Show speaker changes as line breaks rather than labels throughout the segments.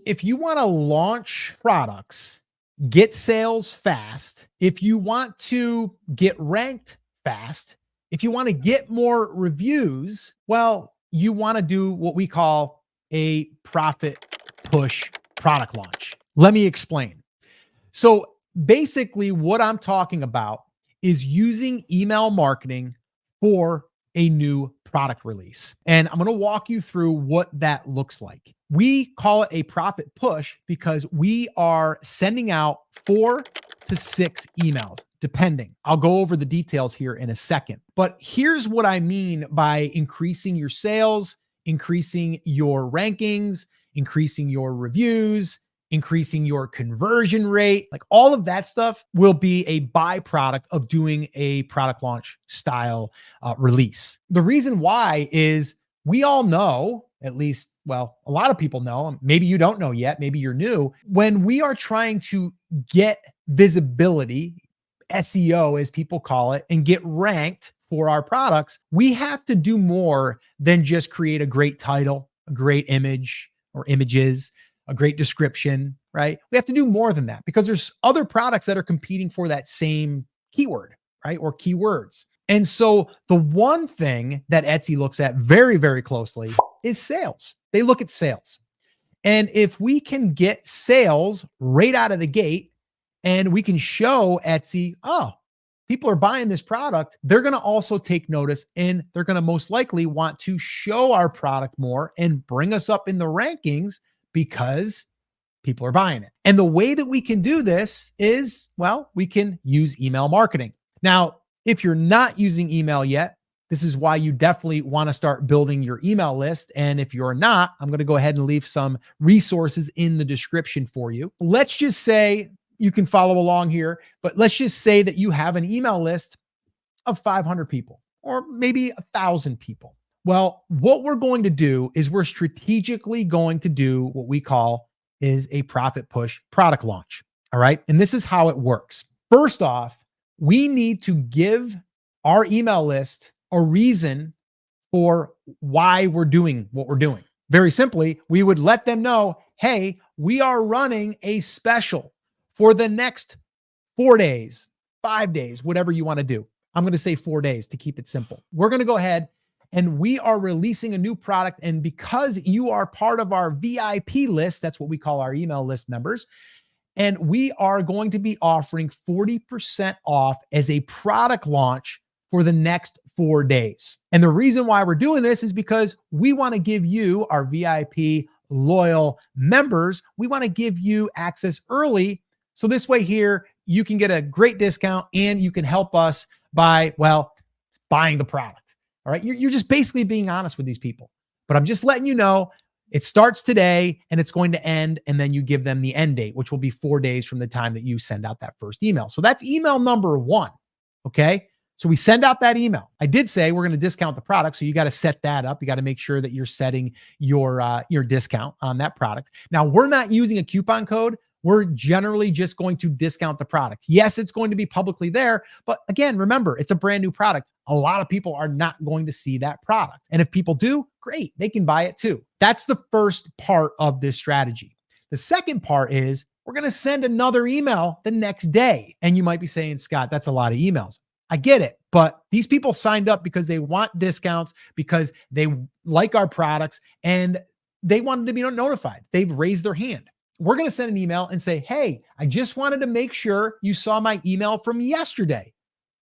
if you want to launch products, get sales fast, if you want to get ranked fast, if you want to get more reviews, well, you want to do what we call a profit push product launch. Let me explain. So basically, what I'm talking about is using email marketing for a new product release. And I'm going to walk you through what that looks like. We call it a profit push because we are sending out 4 to 6 emails, depending. I'll go over the details here in a second. But here's what I mean by increasing your sales, increasing your rankings, increasing your reviews, increasing your conversion rate. Like all of that stuff will be a byproduct of doing a product launch style release. The reason why is we all know, at least, well, a lot of people know, maybe you don't know yet, maybe you're new. When we are trying to get visibility, SEO as people call it, and get ranked for our products, we have to do more than just create a great title, a great image or images, a great description, right? We have to do more than that because there's other products that are competing for that same keyword, right? Or keywords. And so the one thing that Etsy looks at very, very closely is sales. They look at sales. And if we can get sales right out of the gate and we can show Etsy, oh, people are buying this product, they're going to also take notice and they're going to most likely want to show our product more and bring us up in the rankings because people are buying it. And the way that we can do this is, well, we can use email marketing. Now, if you're not using email yet, this is why you definitely want to start building your email list. And if you're not, I'm going to go ahead and leave some resources in the description for you. Let's just say you can follow along here, but let's just say that you have an email list of 500 people or maybe 1,000 people. Well, what we're going to do is we're strategically going to do what we call is a profit push product launch. All right. And this is how it works. First off, we need to give our email list a reason for why we're doing what we're doing. Very simply, we would let them know, hey, we are running a special for the next 4 days, 5 days, whatever you want to do. I'm going to say 4 days to keep it simple. We're going to go ahead and we are releasing a new product. And because you are part of our VIP list, that's what we call our email list members. And we are going to be offering 40% off as a product launch for the next 4 days. And the reason why we're doing this is because we want to give you, our VIP loyal members, we want to give you access early. So this way here, you can get a great discount and you can help us by, well, buying the product. All right. You're just basically being honest with these people, but I'm just letting you know it starts today and it's going to end. And then you give them the end date, which will be 4 days from the time that you send out that first email. So that's email number 1. Okay. So we send out that email. I did say we're going to discount the product. So you got to set that up. You got to make sure that you're setting your discount on that product. Now we're not using a coupon code. We're generally just going to discount the product. Yes, it's going to be publicly there, but again, remember, it's a brand new product. A lot of people are not going to see that product. And if people do, great, they can buy it too. That's the first part of this strategy. The second part is we're going to send another email the next day. And you might be saying, Scott, that's a lot of emails. I get it, but these people signed up because they want discounts, because they like our products, and they wanted to be notified. They've raised their hand. We're going to send an email and say, hey, I just wanted to make sure you saw my email from yesterday.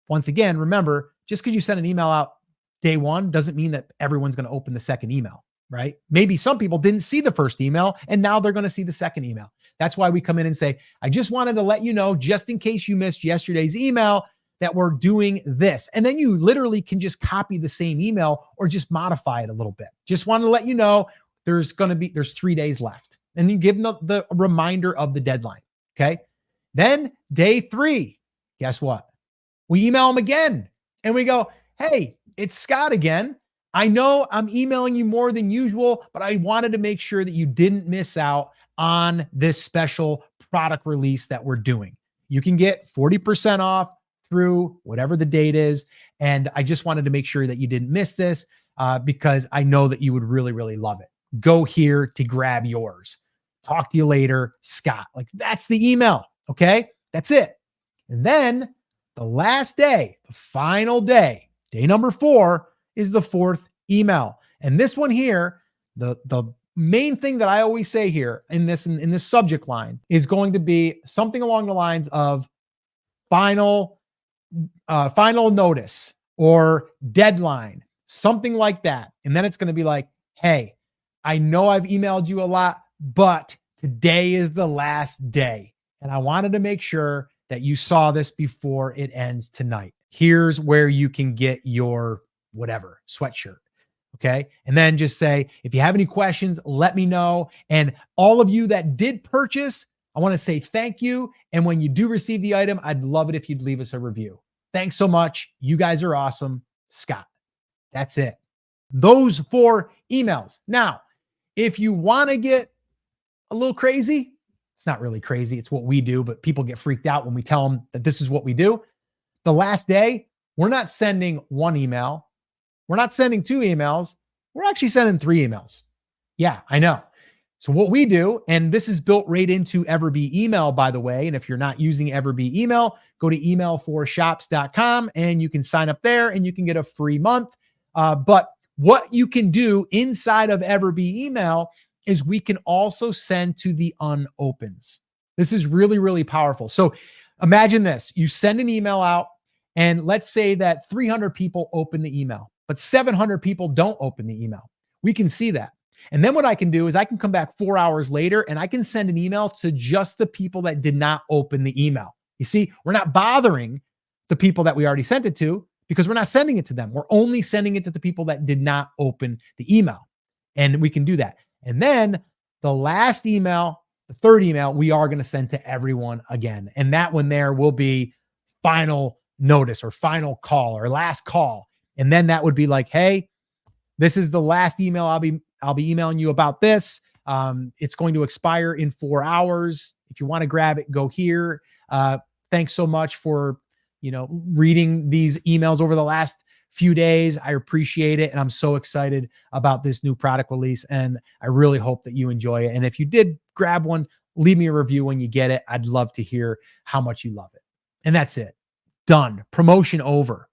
Once again, remember, just because you send an email out day 1 doesn't mean that everyone's going to open the second email, right? Maybe some people didn't see the first email and now they're going to see the second email. That's why we come in and say, I just wanted to let you know, just in case you missed yesterday's email, that we're doing this. And then you literally can just copy the same email or just modify it a little bit. Just wanted to let you know there's 3 days left. And you give them the reminder of the deadline. Okay. Then day 3, guess what? We email them again and we go, hey, it's Scott again. I know I'm emailing you more than usual, but I wanted to make sure that you didn't miss out on this special product release that we're doing. You can get 40% off through whatever the date is. And I just wanted to make sure that you didn't miss this because I know that you would really, really love it. Go here to grab yours. Talk to you later, Scott. Like that's the email. Okay. That's it. And then the last day, the final day, day number 4 is the 4th email. And this one here, the main thing that I always say here in this subject line is going to be something along the lines of final notice or deadline, something like that. And then it's going to be like, hey, I know I've emailed you a lot, but today is the last day. And I wanted to make sure that you saw this before it ends tonight. Here's where you can get your whatever sweatshirt. Okay. And then just say, if you have any questions, let me know. And all of you that did purchase, I want to say thank you. And when you do receive the item, I'd love it if you'd leave us a review. Thanks so much. You guys are awesome. Scott. That's it. Those 4 emails. Now, if you want to get a little crazy, it's not really crazy. It's what we do, but people get freaked out when we tell them that this is what we do. The last day, we're not sending 1 email. We're not sending 2 emails. We're actually sending 3 emails. Yeah, I know. So what we do, and this is built right into Everbee email, by the way. And if you're not using Everbee email, go to emailforshops.com and you can sign up there and you can get a free month. But what you can do inside of Everbee email is we can also send to the unopens. This is really, really powerful. So imagine this. You send an email out and let's say that 300 people open the email, but 700 people don't open the email. We can see that. And then what I can do is I can come back 4 hours later and I can send an email to just the people that did not open the email. You see, we're not bothering the people that we already sent it to because we're not sending it to them. We're only sending it to the people that did not open the email. And we can do that. And then the last email, the 3rd email, we are going to send to everyone again. And that one there will be final notice or final call or last call. And then that would be like, hey, this is the last email I'll be emailing you about this. It's going to expire in 4 hours. If you want to grab it, go here. Thanks so much for, reading these emails over the last few days. I appreciate it. And I'm so excited about this new product release. And I really hope that you enjoy it. And if you did grab one, leave me a review when you get it. I'd love to hear how much you love it. And that's it. Done. Promotion over.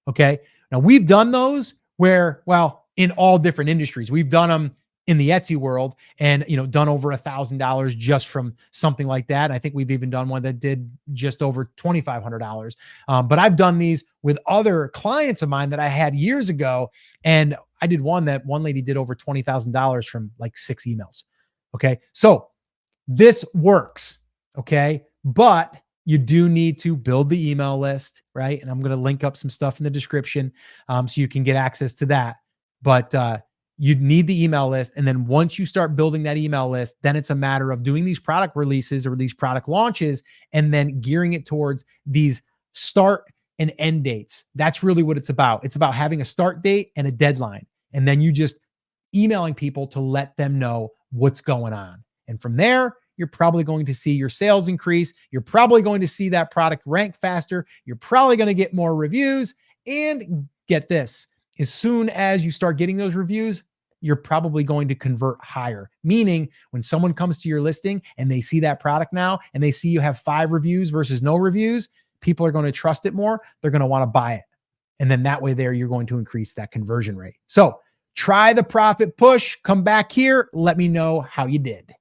Okay. Now we've done those where, well, in all different industries. We've done them in the Etsy world and, done over $1,000 just from something like that. I think we've even done one that did just over $2,500. But I've done these with other clients of mine that I had years ago. And I did one that one lady did over $20,000 from like 6 emails. Okay. So this works. Okay. But you do need to build the email list, right? And I'm going to link up some stuff in the description so you can get access to that. But you need the email list. And then once you start building that email list, then it's a matter of doing these product releases or these product launches and then gearing it towards these start and end dates. That's really what it's about. It's about having a start date and a deadline. And then you just emailing people to let them know what's going on. And from there, you're probably going to see your sales increase. You're probably going to see that product rank faster. You're probably going to get more reviews. And get this, as soon as you start getting those reviews, you're probably going to convert higher. Meaning when someone comes to your listing and they see that product now and they see you have 5 reviews versus no reviews, people are going to trust it more. They're going to want to buy it. And then that way there, you're going to increase that conversion rate. So try the profit push, come back here. Let me know how you did.